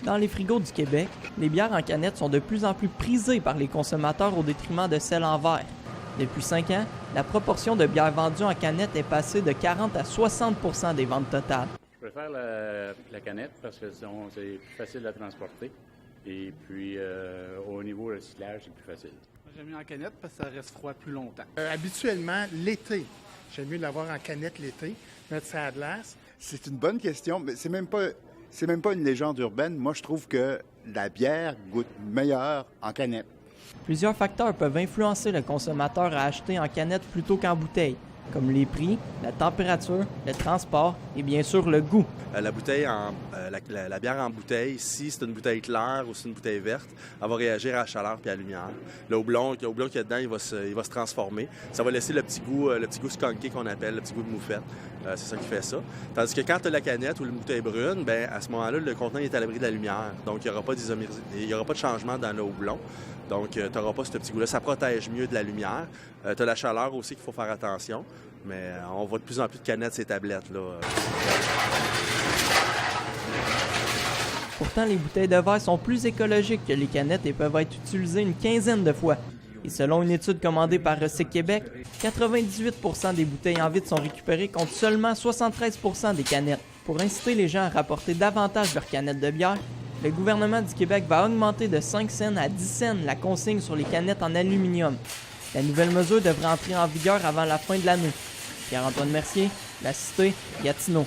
Dans les frigos du Québec, les bières en canette sont de plus en plus prisées par les consommateurs au détriment de celles en verre. Depuis 5 ans, la proportion de bières vendues en canette est passée de 40 à 60 % des ventes totales. Je préfère la canette parce que c'est plus facile à transporter. Et puis, au niveau recyclage, c'est plus facile. J'aime mieux en canette parce que ça reste froid plus longtemps. Habituellement, l'été. J'aime mieux l'avoir en canette l'été, mettre ça à glace. C'est une bonne question, mais c'est même pas une légende urbaine. Moi, je trouve que la bière goûte meilleure en canette. Plusieurs facteurs peuvent influencer le consommateur à acheter en canette plutôt qu'en bouteille, comme les prix, la température, le transport et bien sûr le goût. La bière en bouteille, si c'est une bouteille claire ou c'est une bouteille verte, elle va réagir à la chaleur puis à la lumière. Le houblon qu'il y a dedans, il va se transformer. Ça va laisser le petit goût skunké qu'on appelle, le petit goût de moufette. C'est ça qui fait ça. Tandis que quand tu as la canette ou une bouteille brune, à ce moment-là, le contenant est à l'abri de la lumière. Donc, il n'y aura pas de changement dans le houblon. Donc, tu n'auras pas ce petit goût-là. Ça protège mieux de la lumière. Tu as la chaleur aussi qu'il faut faire attention. Mais on voit de plus en plus de canettes ces tablettes-là. Pourtant, les bouteilles de verre sont plus écologiques que les canettes et peuvent être utilisées une quinzaine de fois. Et selon une étude commandée par Recyc Québec, 98 % des bouteilles en vitre sont récupérées contre seulement 73 % des canettes. Pour inciter les gens à rapporter davantage leurs canettes de bière, le gouvernement du Québec va augmenter de 5 cents à 10 cents la consigne sur les canettes en aluminium. La nouvelle mesure devrait entrer en vigueur avant la fin de l'année. Pierre-Antoine Mercier, La Cité, Gatineau.